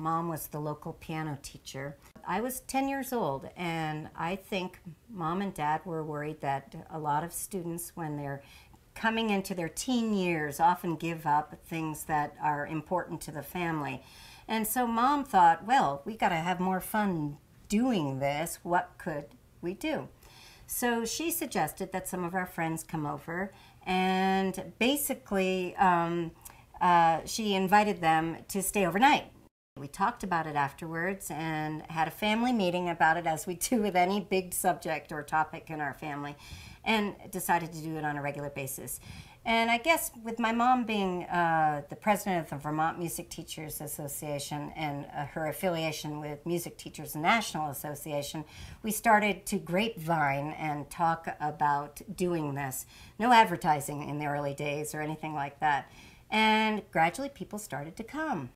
Mom was the local piano teacher. I was 10 years old, and I think Mom and Dad were worried that a lot of students, when they're coming into their teen years, often give up things that are important to the family. And so Mom thought, well, we got to have more fun doing this. What could we do? So she suggested that some of our friends come over, and basically she invited them to stay overnight. We talked about it afterwards and had a family meeting about it, as we do with any big subject or topic in our family, and decided to do it on a regular basis. And I guess with my mom being the president of the Vermont Music Teachers Association and her affiliation with Music Teachers National Association, we started to grapevine and talk about doing this. No advertising in the early days or anything like that. And gradually people started to come.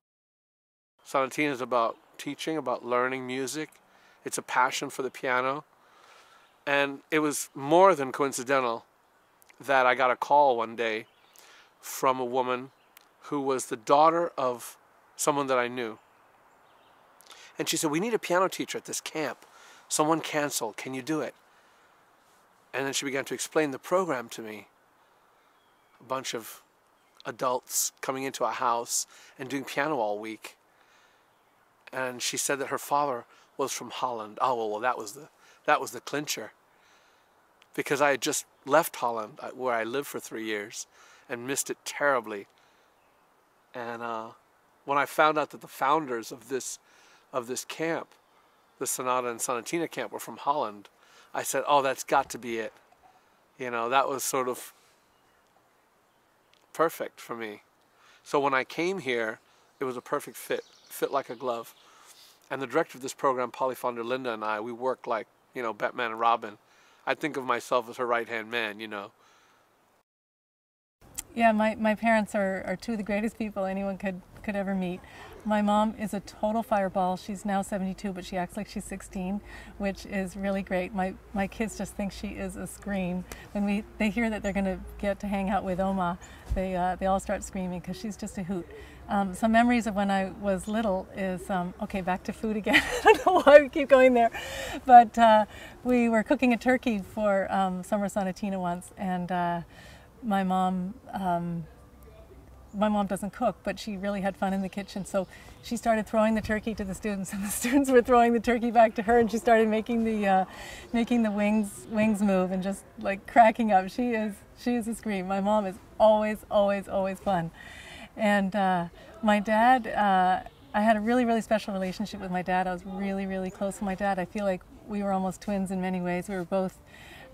Sonatina is about teaching, about learning music. It's a passion for the piano. And it was more than coincidental that I got a call one day from a woman who was the daughter of someone that I knew. And she said, we need a piano teacher at this camp. Someone canceled. Can you do it? And then she began to explain the program to me. A bunch of adults coming into a house and doing piano all week. And she said that her father was from Holland. Oh, well, that was the clincher. Because I had just left Holland, where I lived for 3 years, and missed it terribly. And when I found out that the founders of this camp, the Sonata and Sonatina camp, were from Holland, I said, oh, that's got to be it. You know, that was sort of perfect for me. So when I came here, it was a perfect fit like a glove. And the director of this program, Polly von der Linde, and I, we worked like, you know, Batman and Robin. I think of myself as her right-hand man, you know. Yeah, my parents are two of the greatest people anyone could ever meet. My mom is a total fireball. She's now 72, but she acts like she's 16, which is really great. My kids just think she is a scream. When they hear that they're going to get to hang out with Oma, they all start screaming because she's just a hoot. Some memories of when I was little is, okay, back to food again. I don't know why we keep going there. But we were cooking a turkey for Summer Sonatina once, and my mom doesn't cook, but she really had fun in the kitchen. So she started throwing the turkey to the students, and the students were throwing the turkey back to her, and she started making the wings move and just like cracking up. She is a scream. My mom is always fun. And my dad, I had a really special relationship with my dad. I was really close to my dad. I feel like we were almost twins in many ways. We were both,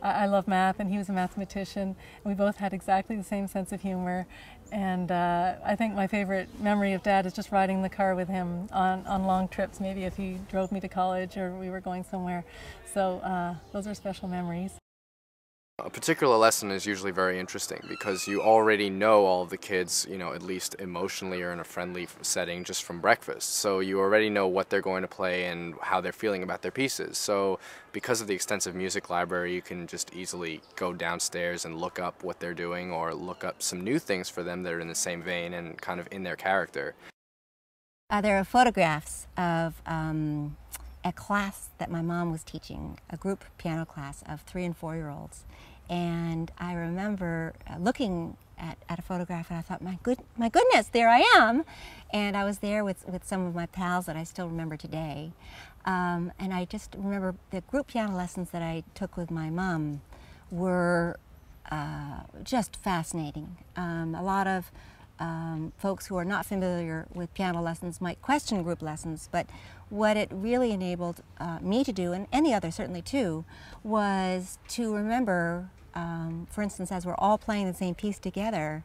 I love math, and he was a mathematician, and we both had exactly the same sense of humor. And I think my favorite memory of Dad is just riding the car with him on long trips, maybe if he drove me to college or we were going somewhere. So those are special memories. A particular lesson is usually very interesting because you already know all of the kids, you know, at least emotionally or in a friendly setting just from breakfast. So you already know what they're going to play and how they're feeling about their pieces. So because of the extensive music library, you can just easily go downstairs and look up what they're doing or look up some new things for them that are in the same vein and kind of in their character. There are photographs of a class that my mom was teaching, a group piano class of 3- and 4-year-olds. And I remember looking at a photograph, and I thought, my goodness, there I am. And I was there with some of my pals that I still remember today. And I just remember the group piano lessons that I took with my mom were just fascinating. A lot of folks who are not familiar with piano lessons might question group lessons, but what it really enabled me to do, and any other certainly too, was to remember, for instance, as we're all playing the same piece together,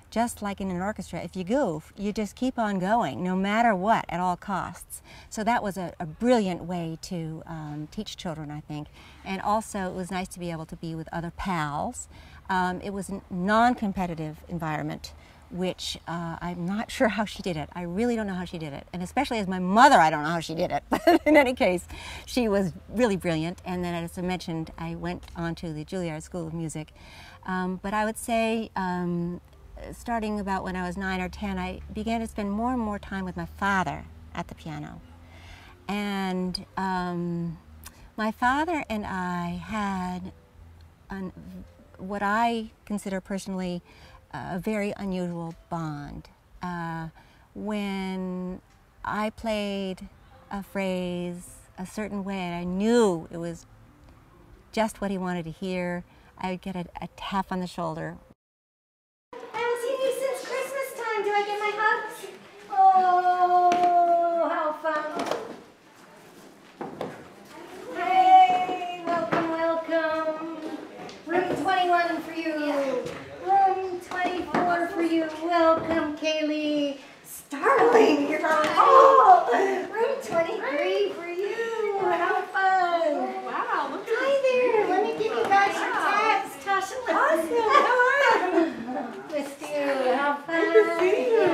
just like in an orchestra, if you goof, you just keep on going, no matter what, at all costs. So that was a brilliant way to teach children, I think. And also, it was nice to be able to be with other pals. It was a non-competitive environment, which I'm not sure how she did it. I really don't know how she did it. And especially as my mother, I don't know how she did it. But in any case, she was really brilliant. And then, as I mentioned, I went on to the Juilliard School of Music. But I would say, starting about when I was 9 or 10, I began to spend more and more time with my father at the piano. And my father and I had what I consider personally a very unusual bond. When I played a phrase a certain way and I knew it was just what he wanted to hear, I would get a tap on the shoulder. I haven't seen you since Christmas time. Do I get my hugs? Oh, how fun. Hey, welcome, welcome. Room 21 for you. Room 24 for you. Welcome, Kaylee. Starling, you're on call. Room 23 for you. How fun. Wow, look at Hi there. Let me give you guys your tags. Tasha, Awesome. How are you? missed you. How fun. Good to see you.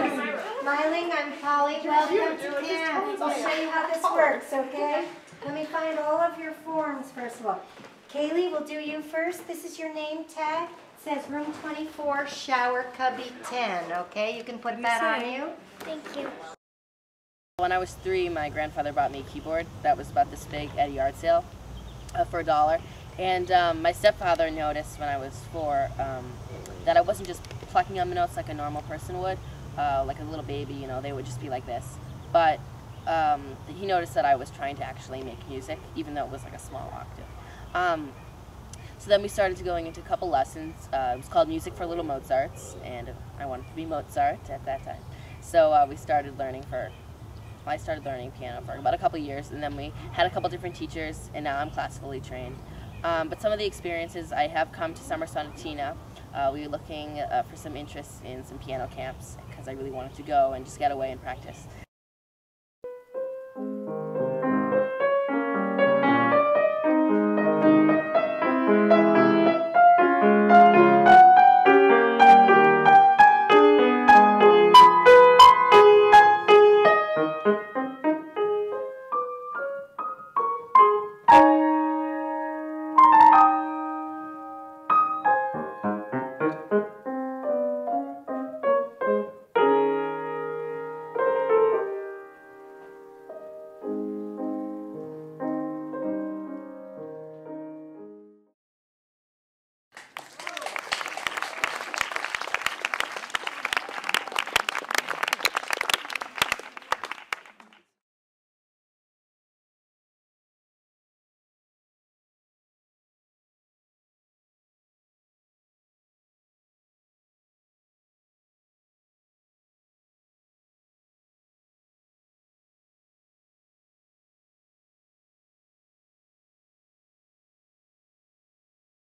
Smiling, I'm Polly. Welcome to camp. I'll show you how this works, okay? Let me find all of your forms first of all. Kaylee, we'll do you first. This is your name tag. It says room 24, shower cubby 10, okay? You can put that on you. Thank you. When I was 3, my grandfather bought me a keyboard that was about this big at a yard sale for $1. And my stepfather noticed when I was 4 that I wasn't just plucking on the notes like a normal person would, like a little baby, you know, they would just be like this. But he noticed that I was trying to actually make music, even though it was like a small octave. So then we started going into a couple lessons. It was called Music for Little Mozarts, and I wanted to be Mozart at that time. So I started learning piano for about a couple years, and then we had a couple different teachers, and now I'm classically trained. But some of the experiences, I have come to Summer Sonatina. We were looking for some interest in some piano camps because I really wanted to go and just get away and practice.